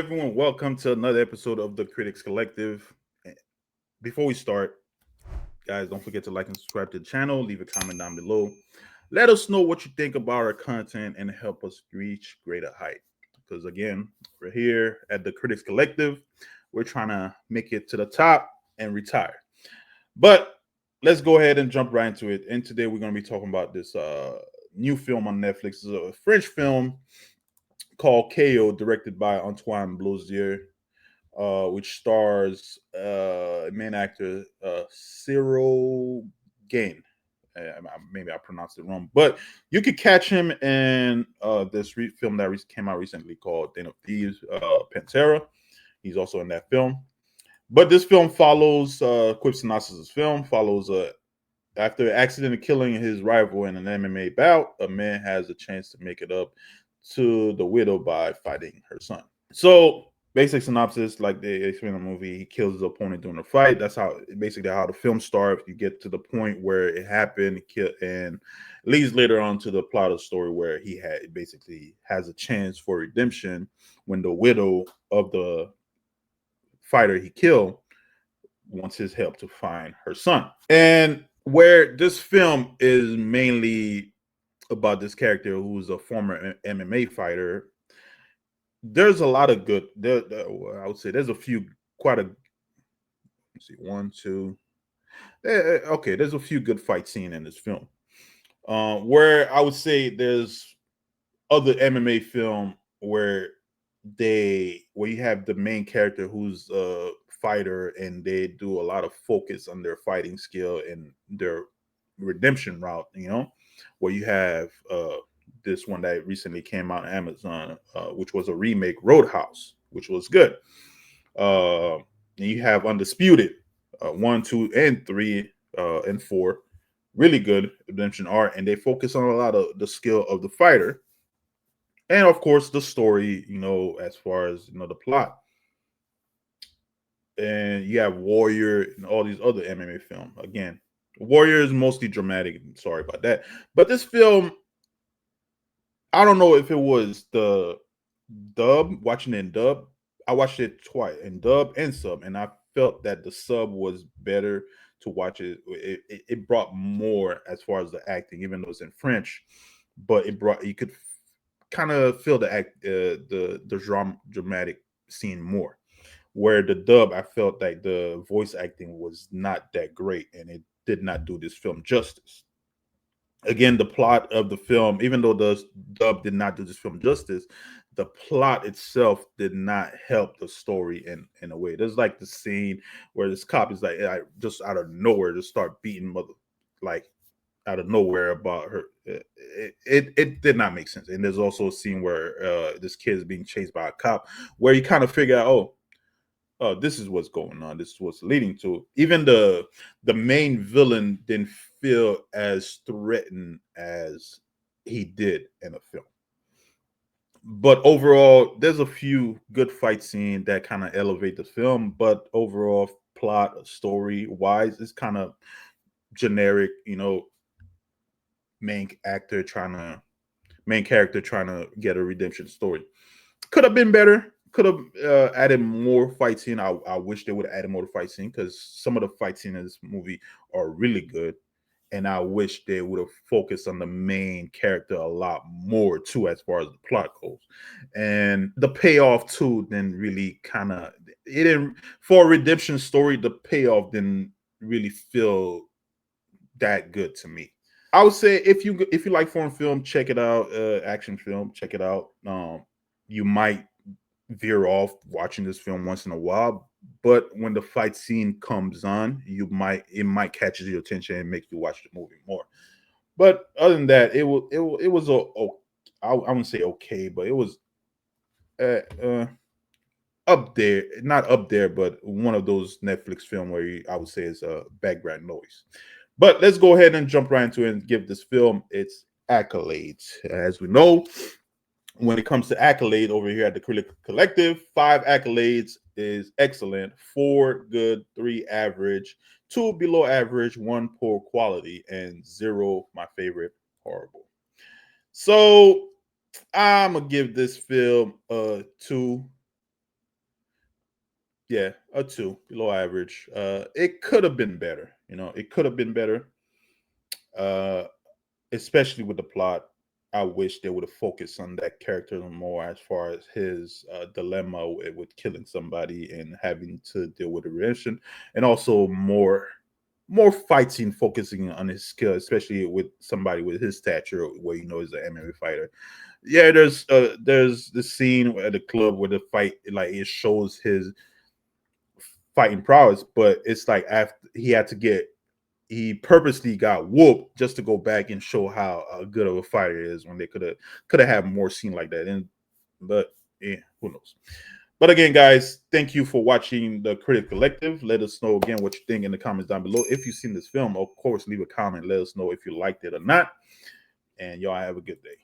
everyone. Welcome to another episode of the Critics Collective. Before we start, guys, don't forget to like and subscribe to the channel. Leave a comment down below. Let us know what you think about our content and help us reach greater height. Because again, we're here at the Critics Collective. We're trying to make it to the top and retire. But let's go ahead and jump right into it. And today we're going to be talking about this new film on Netflix. It's a French film called KO, directed by Antoine Blossier, which stars main actor Ciryl Gane. Maybe I pronounced it wrong, but you could catch him in this film that came out recently called Den of Thieves, Panther. He's also in that film. But this film follows, quick synopsis of this film follows after accidentally killing his rival in an MMA bout, a man has a chance to make it up to the widow by fighting her son. So, basic synopsis, like they explain in the movie, he kills his opponent during the fight. That's how basically how the film starts. You get to the point where it happened, and leads later on to the plot of the story where he basically has a chance for redemption when the widow of the fighter he killed wants his help to find her son. And where this film is mainly about this character who's a former MMA fighter, there's a lot of good. I would say there's a few, quite a. Let's see, one, two. Okay, there's a few good fight scenes in this film. Where I would say there's other MMA film where you have the main character who's a fighter and they do a lot of focus on their fighting skill and their redemption route. Where you have this one that recently came out on Amazon, which was a remake, Roadhouse, which was good. And you have Undisputed, 1, 2, and 3, and 4, really good redemption art, and they focus on a lot of the skill of the fighter, and of course the story. As far as the plot, and you have Warrior and all these other MMA film. Again, Warrior is mostly dramatic. Sorry about that, but this film, I don't know if it was the dub, watching it in dub. I watched it twice in dub and sub, and I felt that the sub was better to watch it. It brought more as far as the acting, even though it's in French, but you could kind of feel the dramatic scene more. Where the dub, I felt like the voice acting was not that great, and it did not do this film justice. Again, the plot of the film, even though the dub did not do this film justice, the plot itself did not help the story in a way. There's like the scene where this cop is like, just out of nowhere just start beating mother, like out of nowhere about her. It did not make sense. And there's also a scene where this kid is being chased by a cop, where you kind of figure out, this is what's going on. This is what's leading to it. Even the main villain didn't feel as threatened as he did in the film. But overall, there's a few good fight scenes that kind of elevate the film. But overall, plot, story wise, it's kind of generic. Main character trying to get a redemption story. Could have been better. Could have added more fight scene. I wish they would have added more fight scene, because some of the fight scene in this movie are really good, and I wish they would have focused on the main character a lot more too, as far as the plot goes. And the payoff too didn't really it didn't, for a redemption story. The payoff didn't really feel that good to me. I would say if you like foreign film, check it out. Action film, check it out. You might veer off watching this film once in a while, but when the fight scene comes on, it might catch your attention and make you watch the movie more. But other than that, it was I wouldn't say okay, but it was up there, not up there, but one of those Netflix film where I would say is a background noise. But let's go ahead and jump right into it and give this film its accolades. As we know, when it comes to accolade over here at the Critic Collective, 5 accolades is excellent, 4 good, 3 average, 2 below average, 1 poor quality, and 0, my favorite, horrible. So I'm gonna give this film a 2 Yeah, a 2, below average. It could have been better. It could have been better. Uh, especially with the plot. I wish they would have focused on that character more as far as his dilemma with killing somebody and having to deal with the redemption, and also more fighting, focusing on his skill, especially with somebody with his stature, where is an MMA fighter. Yeah, there's the scene at the club where the fight, like, it shows his fighting prowess, but it's like after he purposely got whooped just to go back and show how good of a fighter he is, when they could have had more scene like that. But yeah, who knows? But again, guys, thank you for watching the Critic Collective. Let us know again what you think in the comments down below. If you've seen this film, of course, leave a comment. Let us know if you liked it or not. And y'all have a good day.